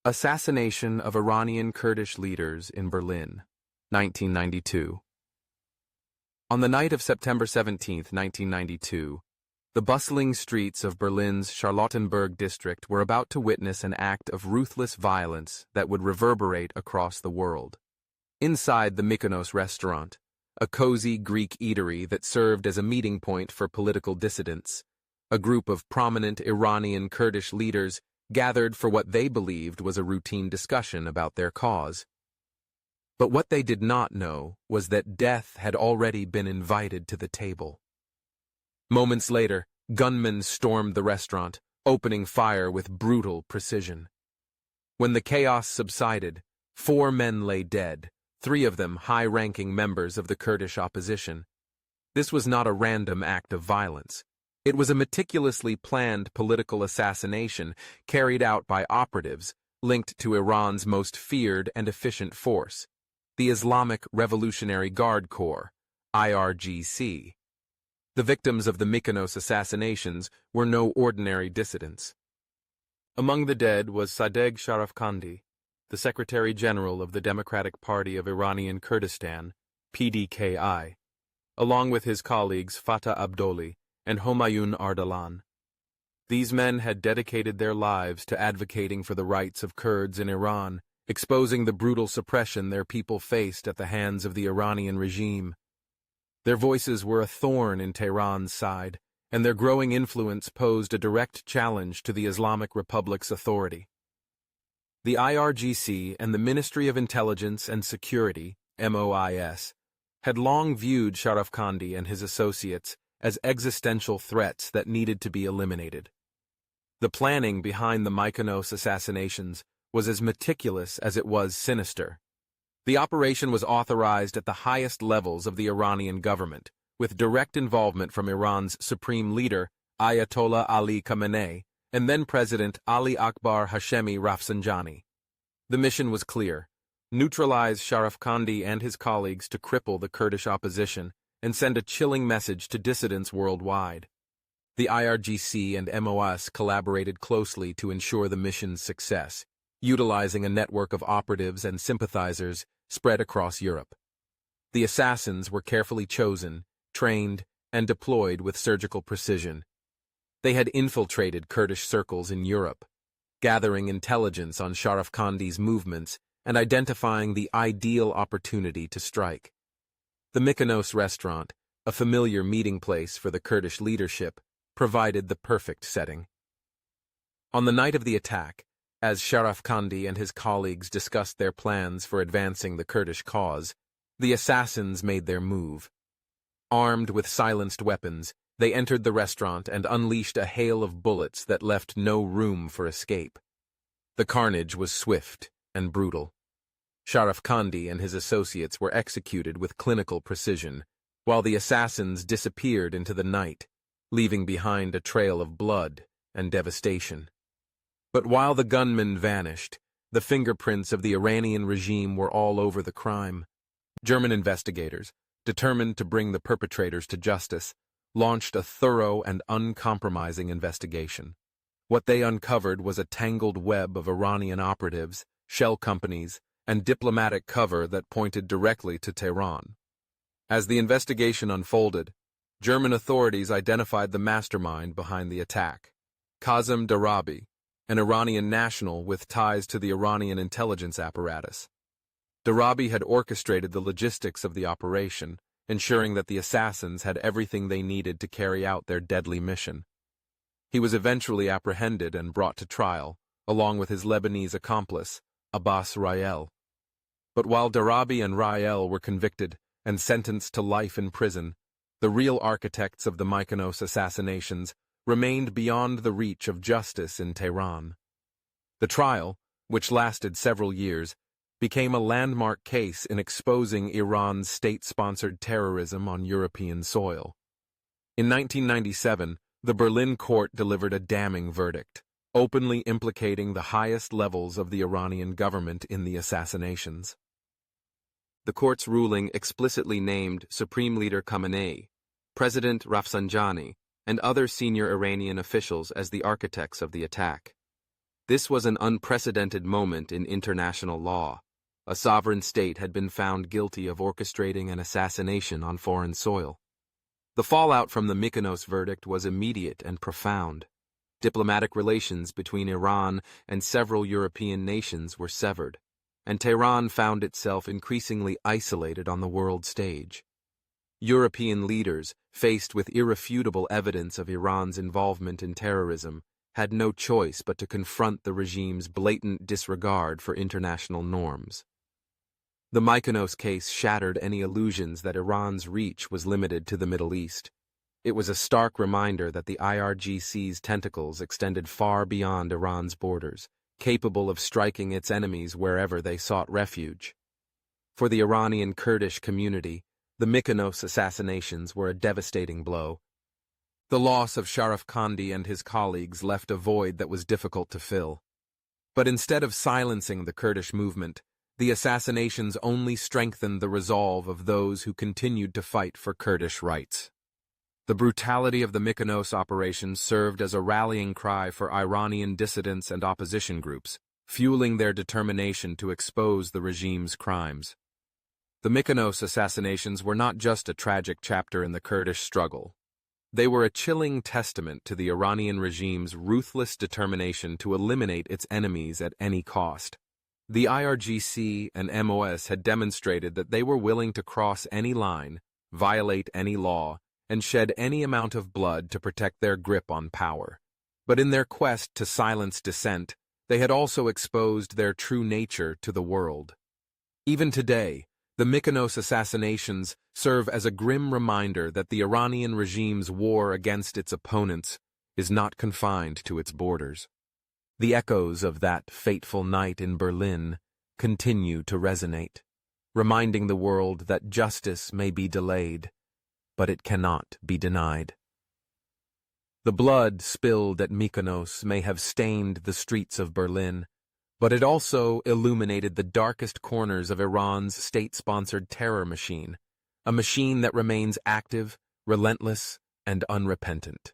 Assassination of Iranian Kurdish leaders in Berlin, 1992. On the night of September 17, 1992, the bustling streets of Berlin's Charlottenburg district were about to witness an act of ruthless violence that would reverberate across the world. Inside the Mykonos restaurant, a cozy Greek eatery that served as a meeting point for political dissidents, a group of prominent Iranian Kurdish leaders gathered for what they believed was a routine discussion about their cause. But what they did not know was that death had already been invited to the table. Moments later, gunmen stormed the restaurant, opening fire with brutal precision. When the chaos subsided, 4 men lay dead, 3 of them high-ranking members of the Kurdish opposition. This was not a random act of violence. It was a meticulously planned political assassination carried out by operatives linked to Iran's most feared and efficient force, the Islamic Revolutionary Guard Corps, IRGC. The victims of the Mykonos assassinations were no ordinary dissidents. Among the dead was Sadegh Sharafkhandi, the Secretary General of the Democratic Party of Iranian Kurdistan, PDKI, along with his colleagues Fatah Abdoli and Homayoun Ardalan. These men had dedicated their lives to advocating for the rights of Kurds in Iran, exposing the brutal suppression their people faced at the hands of the Iranian regime. Their voices were a thorn in Tehran's side, and their growing influence posed a direct challenge to the Islamic Republic's authority. The IRGC and the Ministry of Intelligence and Security, MOIS, had long viewed Sharafkhandi and his associates as existential threats that needed to be eliminated. The planning behind the Mykonos assassinations was as meticulous as it was sinister. The operation was authorized at the highest levels of the Iranian government, with direct involvement from Iran's supreme leader, Ayatollah Ali Khamenei, and then-President Ali Akbar Hashemi Rafsanjani. The mission was clear: neutralize Sharafkhandi and his colleagues to cripple the Kurdish opposition and send a chilling message to dissidents worldwide. The IRGC and MOS collaborated closely to ensure the mission's success, utilizing a network of operatives and sympathizers spread across Europe. The assassins were carefully chosen, trained, and deployed with surgical precision. They had infiltrated Kurdish circles in Europe, gathering intelligence on Sharafkhandi's movements and identifying the ideal opportunity to strike. The Mykonos restaurant, a familiar meeting place for the Kurdish leadership, provided the perfect setting. On the night of the attack, as Sharafkhandi and his colleagues discussed their plans for advancing the Kurdish cause, the assassins made their move. Armed with silenced weapons, they entered the restaurant and unleashed a hail of bullets that left no room for escape. The carnage was swift and brutal. Sharafkhandi and his associates were executed with clinical precision, while the assassins disappeared into the night, leaving behind a trail of blood and devastation. But while the gunmen vanished, the fingerprints of the Iranian regime were all over the crime. German investigators, determined to bring the perpetrators to justice, launched a thorough and uncompromising investigation. What they uncovered was a tangled web of Iranian operatives, shell companies, and diplomatic cover that pointed directly to Tehran. As the investigation unfolded, German authorities identified the mastermind behind the attack, Kazem Darabi, an Iranian national with ties to the Iranian intelligence apparatus. Darabi had orchestrated the logistics of the operation, ensuring that the assassins had everything they needed to carry out their deadly mission. He was eventually apprehended and brought to trial, along with his Lebanese accomplice, Abbas Rael. But while Darabi and Rael were convicted and sentenced to life in prison, the real architects of the Mykonos assassinations remained beyond the reach of justice in Tehran. The trial, which lasted several years, became a landmark case in exposing Iran's state-sponsored terrorism on European soil. In 1997, the Berlin court delivered a damning verdict, openly implicating the highest levels of the Iranian government in the assassinations. The court's ruling explicitly named Supreme Leader Khamenei, President Rafsanjani, and other senior Iranian officials as the architects of the attack. This was an unprecedented moment in international law. A sovereign state had been found guilty of orchestrating an assassination on foreign soil. The fallout from the Mykonos verdict was immediate and profound. Diplomatic relations between Iran and several European nations were severed, and Tehran found itself increasingly isolated on the world stage. European leaders, faced with irrefutable evidence of Iran's involvement in terrorism, had no choice but to confront the regime's blatant disregard for international norms. The Mykonos case shattered any illusions that Iran's reach was limited to the Middle East. It was a stark reminder that the IRGC's tentacles extended far beyond Iran's borders, capable of striking its enemies wherever they sought refuge. For the Iranian Kurdish community, the Mykonos assassinations were a devastating blow. The loss of Sharaf Kandi and his colleagues left a void that was difficult to fill. But instead of silencing the Kurdish movement, the assassinations only strengthened the resolve of those who continued to fight for Kurdish rights. The brutality of the Mykonos operation served as a rallying cry for Iranian dissidents and opposition groups, fueling their determination to expose the regime's crimes. The Mykonos assassinations were not just a tragic chapter in the Kurdish struggle. They were a chilling testament to the Iranian regime's ruthless determination to eliminate its enemies at any cost. The IRGC and MOS had demonstrated that they were willing to cross any line, violate any law, and shed any amount of blood to protect their grip on power. But in their quest to silence dissent, they had also exposed their true nature to the world. Even today, the Mykonos assassinations serve as a grim reminder that the Iranian regime's war against its opponents is not confined to its borders. The echoes of that fateful night in Berlin continue to resonate, reminding the world that justice may be delayed, but it cannot be denied. The blood spilled at Mykonos may have stained the streets of Berlin, but it also illuminated the darkest corners of Iran's state-sponsored terror machine, a machine that remains active, relentless, and unrepentant.